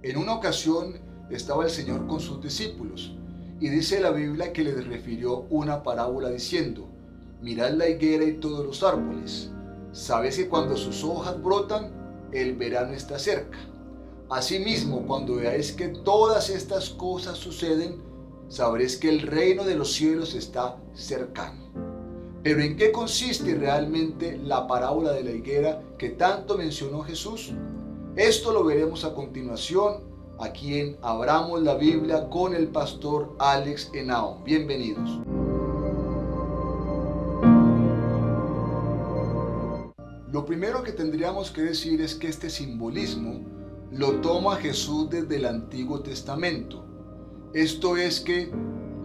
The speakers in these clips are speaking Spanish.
En una ocasión estaba el Señor con sus discípulos y dice la Biblia que les refirió una parábola diciendo: mirad la higuera y todos los árboles. Sabéis que cuando sus hojas brotan, el verano está cerca. Asimismo, cuando veáis que todas estas cosas suceden, sabréis que el reino de los cielos está cercano. Pero ¿en qué consiste realmente la parábola de la higuera que tanto mencionó Jesús? Esto lo veremos a continuación aquí en Abramos la Biblia con el pastor Alex Henao. Bienvenidos. Lo primero que tendríamos que decir es que este simbolismo lo toma Jesús desde el Antiguo Testamento. Esto es que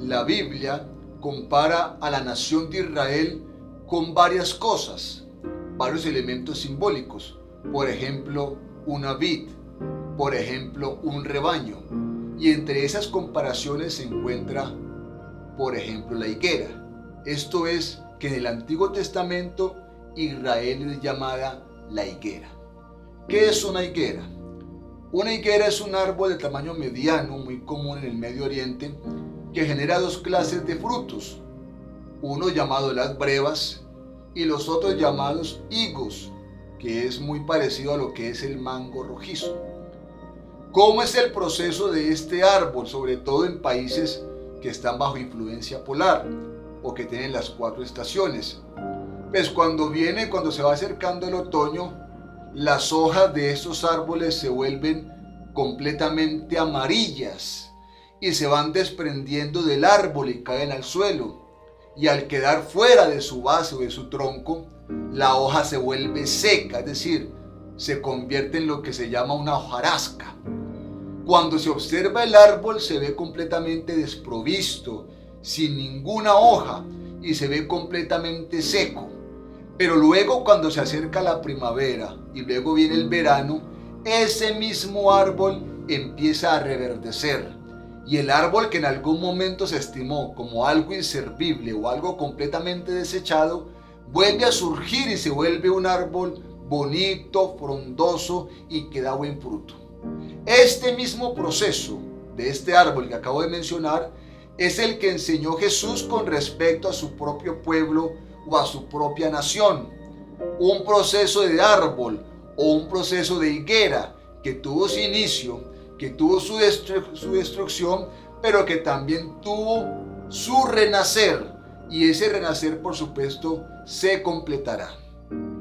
la Biblia compara a la nación de Israel con varias cosas, varios elementos simbólicos. Por ejemplo, una vid, por ejemplo, un rebaño. Y entre esas comparaciones se encuentra, por ejemplo, la higuera. Esto es que en el Antiguo Testamento Israel es llamada la higuera. ¿Qué es una higuera? Una higuera es un árbol de tamaño mediano, muy común en el Medio Oriente, que genera dos clases de frutos, uno llamado las brevas y los otros llamados higos, que es muy parecido a lo que es el mango rojizo. ¿Cómo es el proceso de este árbol, sobre todo en países que están bajo influencia polar o que tienen las 4 estaciones? Pues cuando se va acercando el otoño, las hojas de estos árboles se vuelven completamente amarillas y se van desprendiendo del árbol y caen al suelo. Y al quedar fuera de su base o de su tronco, la hoja se vuelve seca, es decir, se convierte en lo que se llama una hojarasca. Cuando se observa el árbol se ve completamente desprovisto, sin ninguna hoja, y se ve completamente seco. Pero luego, cuando se acerca la primavera y luego viene el verano, ese mismo árbol empieza a reverdecer. Y el árbol que en algún momento se estimó como algo inservible o algo completamente desechado, vuelve a surgir y se vuelve un árbol bonito, frondoso y que da buen fruto. Este mismo proceso de este árbol que acabo de mencionar es el que enseñó Jesús con respecto a su propio pueblo o a su propia nación. Un proceso de árbol o un proceso de higuera que tuvo su inicio, que tuvo su destrucción, pero que también tuvo su renacer, y ese renacer, por supuesto, se completará.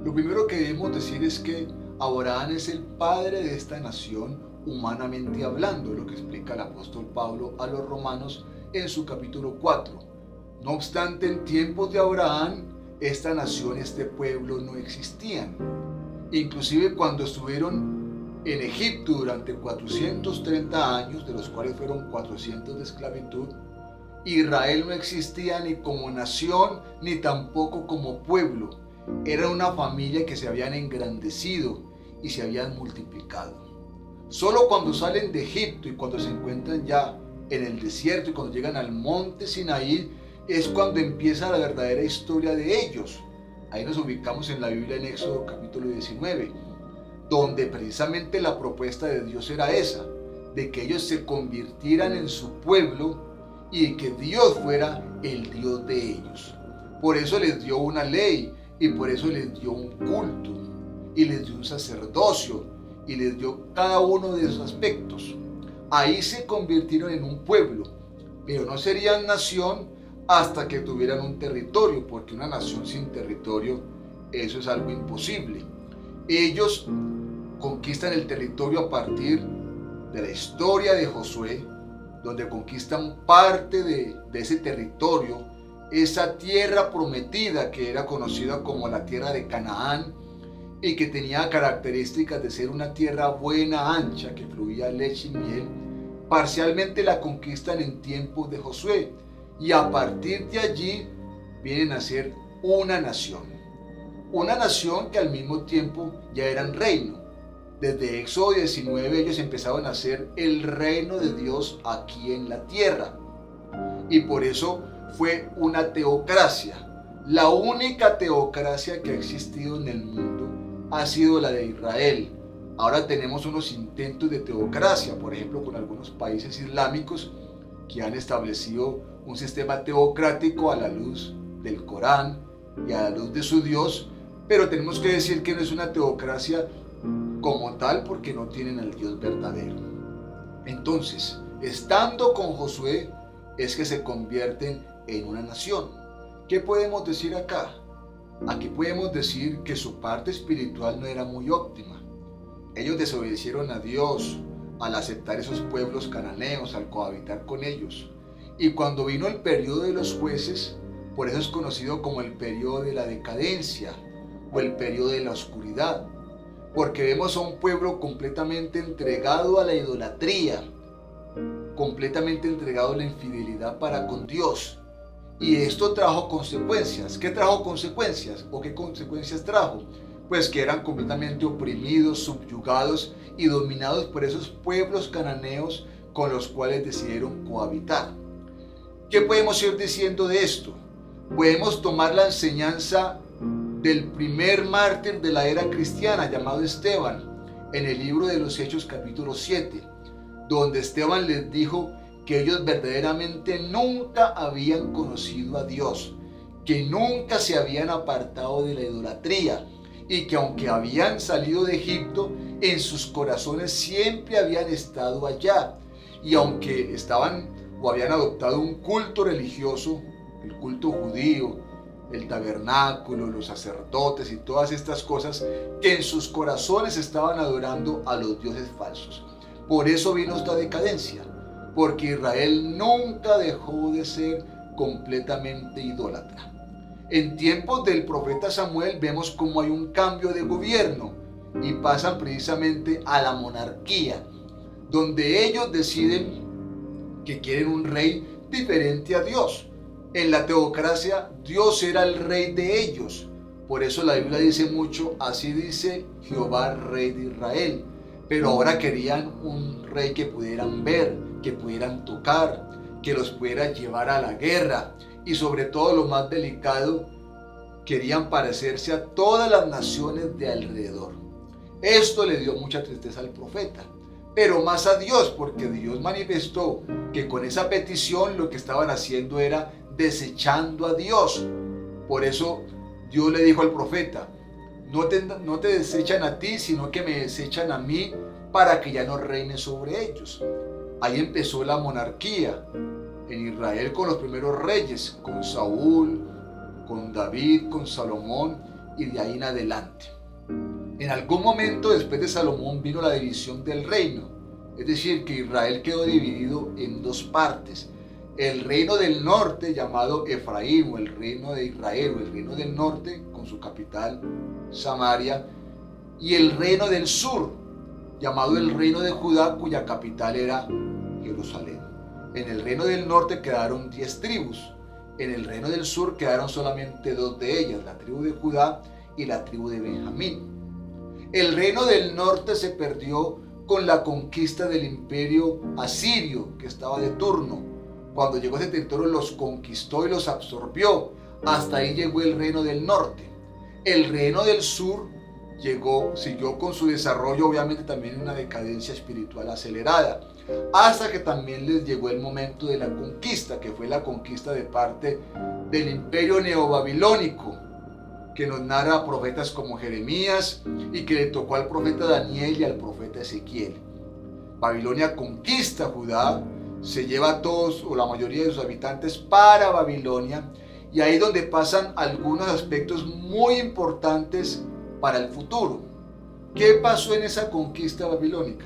Lo primero que debemos decir es que Abraham es el padre de esta nación, humanamente hablando, lo que explica el apóstol Pablo a los romanos en su capítulo 4. No obstante, en tiempos de Abraham, esta nación, este pueblo no existían. Inclusive cuando estuvieron en Egipto durante 430 años, de los cuales fueron 400 de esclavitud, Israel no existía ni como nación ni tampoco como pueblo. Era una familia que se habían engrandecido y se habían multiplicado. Solo cuando salen de Egipto y cuando se encuentran ya en el desierto y cuando llegan al monte Sinaí, es cuando empieza la verdadera historia de ellos. Ahí nos ubicamos en la Biblia en Éxodo capítulo 19, donde precisamente la propuesta de Dios era esa, de que ellos se convirtieran en su pueblo y que Dios fuera el Dios de ellos. Por eso les dio una ley y por eso les dio un culto y les dio un sacerdocio y les dio cada uno de esos aspectos. Ahí se convirtieron en un pueblo, pero no serían nación hasta que tuvieran un territorio, porque una nación sin territorio, eso es algo imposible. Ellos conquistan el territorio a partir de la historia de Josué, donde conquistan parte de ese territorio, esa tierra prometida que era conocida como la tierra de Canaán y que tenía características de ser una tierra buena, ancha, que fluía leche y miel. Parcialmente la conquistan en tiempos de Josué, y a partir de allí vienen a ser una nación que al mismo tiempo ya eran reino. Desde Éxodo 19 ellos empezaron a ser el reino de Dios aquí en la tierra, y por eso fue una teocracia. La única teocracia que ha existido en el mundo ha sido la de Israel, Ahora tenemos unos intentos de teocracia, por ejemplo, con algunos países islámicos que han establecido un sistema teocrático a la luz del Corán y a la luz de su Dios, pero tenemos que decir que no es una teocracia como tal porque no tienen al Dios verdadero. Entonces, estando con Josué es que se convierten en una nación. ¿Qué podemos decir acá? Aquí podemos decir que su parte espiritual no era muy óptima. Ellos desobedecieron a Dios al aceptar esos pueblos cananeos, al cohabitar con ellos. Y cuando vino el periodo de los jueces, por eso es conocido como el periodo de la decadencia o el periodo de la oscuridad, porque vemos a un pueblo completamente entregado a la idolatría, completamente entregado a la infidelidad para con Dios. Y esto trajo consecuencias. ¿Qué trajo consecuencias? ¿O qué consecuencias trajo? Pues que eran completamente oprimidos, subyugados y dominados por esos pueblos cananeos con los cuales decidieron cohabitar. ¿Qué podemos ir diciendo de esto? Podemos tomar la enseñanza del primer mártir de la era cristiana llamado Esteban en el libro de los Hechos capítulo 7, donde Esteban les dijo que ellos verdaderamente nunca habían conocido a Dios, que nunca se habían apartado de la idolatría y que aunque habían salido de Egipto, en sus corazones siempre habían estado allá. Y aunque estaban o habían adoptado un culto religioso, el culto judío, el tabernáculo, los sacerdotes y todas estas cosas, que en sus corazones estaban adorando a los dioses falsos. Por eso vino esta decadencia, porque Israel nunca dejó de ser completamente idólatra. En tiempos del profeta Samuel vemos cómo hay un cambio de gobierno y pasan precisamente a la monarquía, donde ellos deciden que quieren un rey diferente a Dios. En la teocracia, Dios era el rey de ellos. Por eso la Biblia dice mucho, así dice Jehová, rey de Israel. Pero ahora querían un rey que pudieran ver, que pudieran tocar, que los pudiera llevar a la guerra. Y sobre todo lo más delicado, querían parecerse a todas las naciones de alrededor. Esto le dio mucha tristeza al profeta, pero más a Dios, porque Dios manifestó que con esa petición lo que estaban haciendo era desechando a Dios. Por eso Dios le dijo al profeta, no te desechan a ti, sino que me desechan a mí para que ya no reine sobre ellos. Ahí empezó la monarquía en Israel con los primeros reyes, con Saúl, con David, con Salomón y de ahí en adelante. En algún momento después de Salomón vino la división del reino, es decir, que Israel quedó dividido en dos partes. El reino del norte llamado Efraín o el reino de Israel o el reino del norte con su capital Samaria y el reino del sur llamado el reino de Judá cuya capital era Jerusalén. En el reino del norte quedaron 10 tribus, en el reino del sur quedaron solamente 2 de ellas, la tribu de Judá y la tribu de Benjamín. El reino del norte se perdió con la conquista del imperio asirio que estaba de turno. Cuando llegó a ese territorio los conquistó y los absorbió. Hasta ahí llegó el reino del norte. El reino del sur siguió con su desarrollo, obviamente también en una decadencia espiritual acelerada, hasta que también les llegó el momento de la conquista, que fue la conquista de parte del imperio neobabilónico, que nos narra profetas como Jeremías y que le tocó al profeta Daniel y al profeta Ezequiel. Babilonia conquista Judá, se lleva a todos o la mayoría de sus habitantes para Babilonia, y ahí es donde pasan algunos aspectos muy importantes para el futuro. ¿Qué pasó en esa conquista babilónica?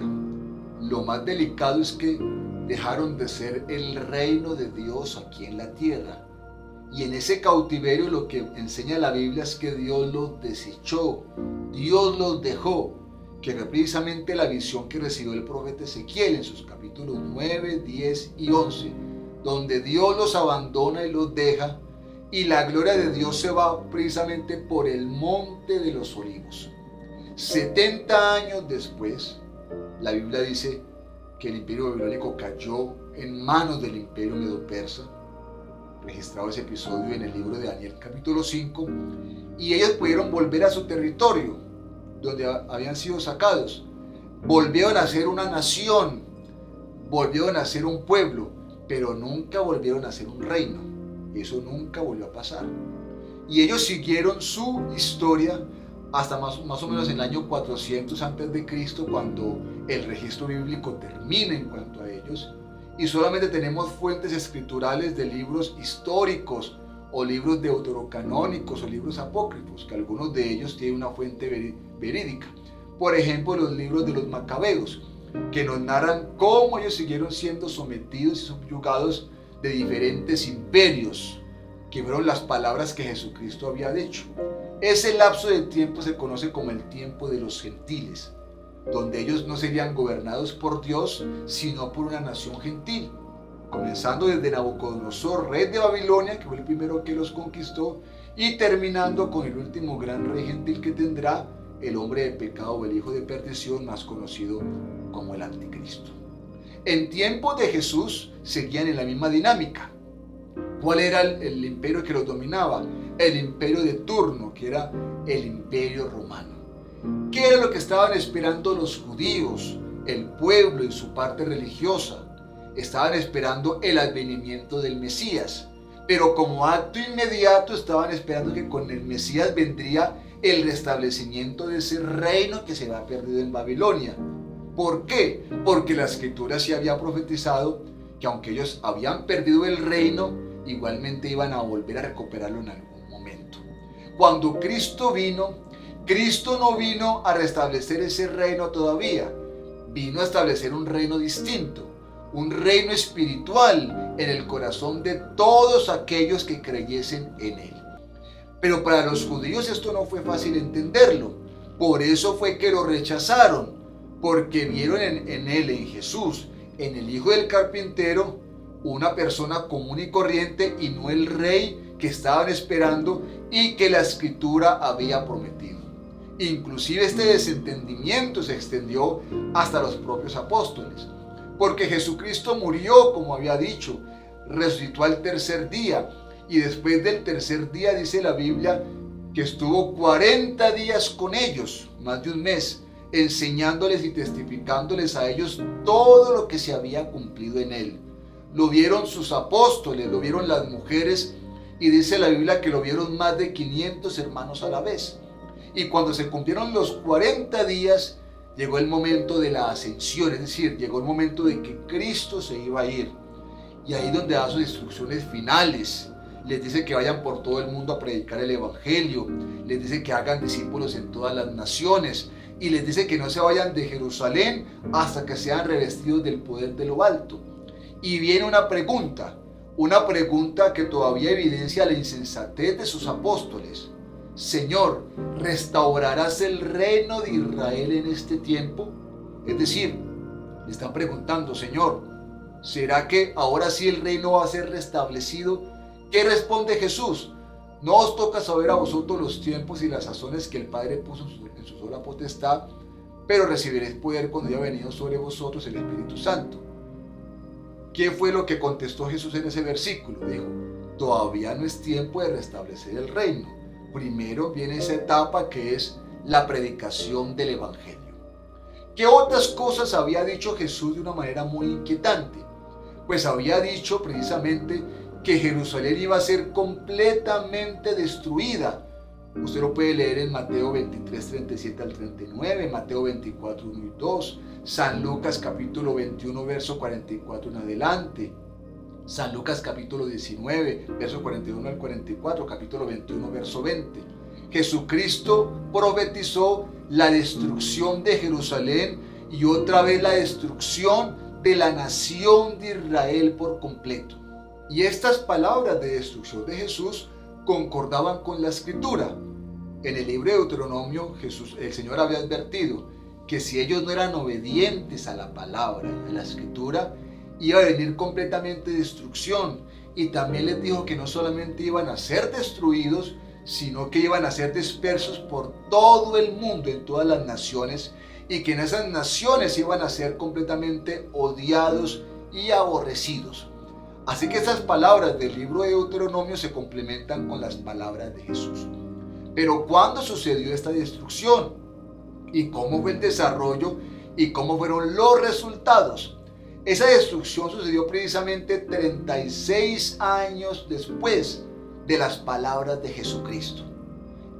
Lo más delicado es que dejaron de ser el reino de Dios aquí en la tierra. Y en ese cautiverio lo que enseña la Biblia es que Dios los desechó, Dios los dejó, que fue precisamente la visión que recibió el profeta Ezequiel en sus capítulos 9, 10 y 11, donde Dios los abandona y los deja, y la gloria de Dios se va precisamente por el monte de los olivos. 70 años después, la Biblia dice que el imperio babilónico cayó en manos del imperio medo-persa, registrado ese episodio en el libro de Daniel capítulo 5, y ellos pudieron volver a su territorio, donde habían sido sacados, volvieron a ser una nación, volvieron a ser un pueblo, pero nunca volvieron a ser un reino. Eso nunca volvió a pasar. Y ellos siguieron su historia hasta más o menos en el año 400 antes de Cristo, cuando el registro bíblico termina en cuanto a ellos, y solamente tenemos fuentes escriturales de libros históricos o libros deuterocanónicos o libros apócrifos, que algunos de ellos tienen una fuente verídica. Por ejemplo, los libros de los Macabeos, que nos narran cómo ellos siguieron siendo sometidos y subyugados de diferentes imperios, que fueron las palabras que Jesucristo había dicho. Ese lapso de tiempo se conoce como el tiempo de los gentiles, donde ellos no serían gobernados por Dios, sino por una nación gentil, comenzando desde Nabucodonosor, rey de Babilonia, que fue el primero que los conquistó, y terminando con el último gran rey gentil que tendrá, el hombre de pecado o el hijo de perdición, más conocido como el anticristo. En tiempos de Jesús seguían en la misma dinámica. ¿Cuál era el imperio que los dominaba? El imperio de turno, que era el imperio romano. ¿Qué era lo que estaban esperando los judíos, el pueblo y su parte religiosa? Estaban esperando el advenimiento del Mesías, pero como acto inmediato estaban esperando que con el Mesías vendría el restablecimiento de ese reino que se había perdido en Babilonia. ¿Por qué? Porque la Escritura sí había profetizado que aunque ellos habían perdido el reino, igualmente iban a volver a recuperarlo en algún momento. Cuando Cristo vino, Cristo no vino a restablecer ese reino todavía, vino a establecer un reino distinto, un reino espiritual en el corazón de todos aquellos que creyesen en él. Pero para los judíos esto no fue fácil entenderlo, por eso fue que lo rechazaron, porque vieron en él, en Jesús, en el hijo del carpintero, una persona común y corriente y no el rey que estaban esperando y que la Escritura había prometido. Inclusive este desentendimiento se extendió hasta los propios apóstoles, porque Jesucristo murió, como había dicho, resucitó al tercer día, y después del tercer día dice la Biblia que estuvo 40 días con ellos, más de un mes, enseñándoles y testificándoles a ellos todo lo que se había cumplido en él. Lo vieron sus apóstoles, lo vieron las mujeres, y dice la Biblia que lo vieron más de 500 hermanos a la vez. Y cuando se cumplieron los 40 días, llegó el momento de la ascensión, es decir, llegó el momento de que Cristo se iba a ir. Y ahí donde da sus instrucciones finales. Les dice que vayan por todo el mundo a predicar el evangelio, les dice que hagan discípulos en todas las naciones, y les dice que no se vayan de Jerusalén hasta que sean revestidos del poder de lo alto. Y viene una pregunta que todavía evidencia la insensatez de sus apóstoles. Señor, ¿restaurarás el reino de Israel en este tiempo? Es decir, le están preguntando, Señor, ¿será que ahora sí el reino va a ser restablecido? ¿Qué responde Jesús? No os toca saber a vosotros los tiempos y las sazones que el Padre puso en su sola potestad, pero recibiréis poder cuando haya venido sobre vosotros el Espíritu Santo. ¿Qué fue lo que contestó Jesús en ese versículo? Dijo, todavía no es tiempo de restablecer el reino. Primero viene esa etapa que es la predicación del Evangelio. ¿Qué otras cosas había dicho Jesús de una manera muy inquietante? Pues había dicho precisamente que Jerusalén iba a ser completamente destruida. Usted lo puede leer en Mateo 23, 37 al 39, Mateo 24, 1 y 2, San Lucas capítulo 21, verso 44 en adelante, San Lucas capítulo 19, verso 41 al 44, capítulo 21, verso 20. Jesucristo profetizó la destrucción de Jerusalén y otra vez la destrucción de la nación de Israel por completo. Y estas palabras de destrucción de Jesús concordaban con la Escritura. En el libro de Deuteronomio, el Señor había advertido que si ellos no eran obedientes a la palabra, a la Escritura, iba a venir completamente destrucción. Y también les dijo que no solamente iban a ser destruidos, sino que iban a ser dispersos por todo el mundo, en todas las naciones, y que en esas naciones iban a ser completamente odiados y aborrecidos. Así que esas palabras del libro de Deuteronomio se complementan con las palabras de Jesús. Pero ¿cuándo sucedió esta destrucción? ¿Y cómo fue el desarrollo ¿Y cómo fueron los resultados? Esa destrucción sucedió precisamente 36 años después de las palabras de Jesucristo.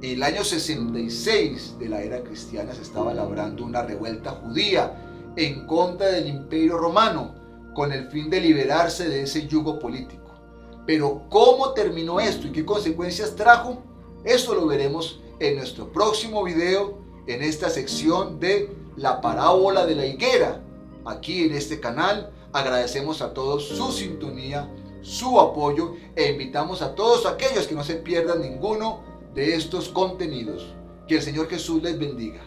En el año 66 de la era cristiana se estaba labrando una revuelta judía en contra del Imperio Romano con el fin de liberarse de ese yugo político. Pero ¿cómo terminó esto y qué consecuencias trajo? Eso lo veremos en nuestro próximo video, en esta sección de la parábola de la higuera. Aquí en este canal agradecemos a todos su sintonía, su apoyo e invitamos a todos aquellos que no se pierdan ninguno de estos contenidos. Que el Señor Jesús les bendiga.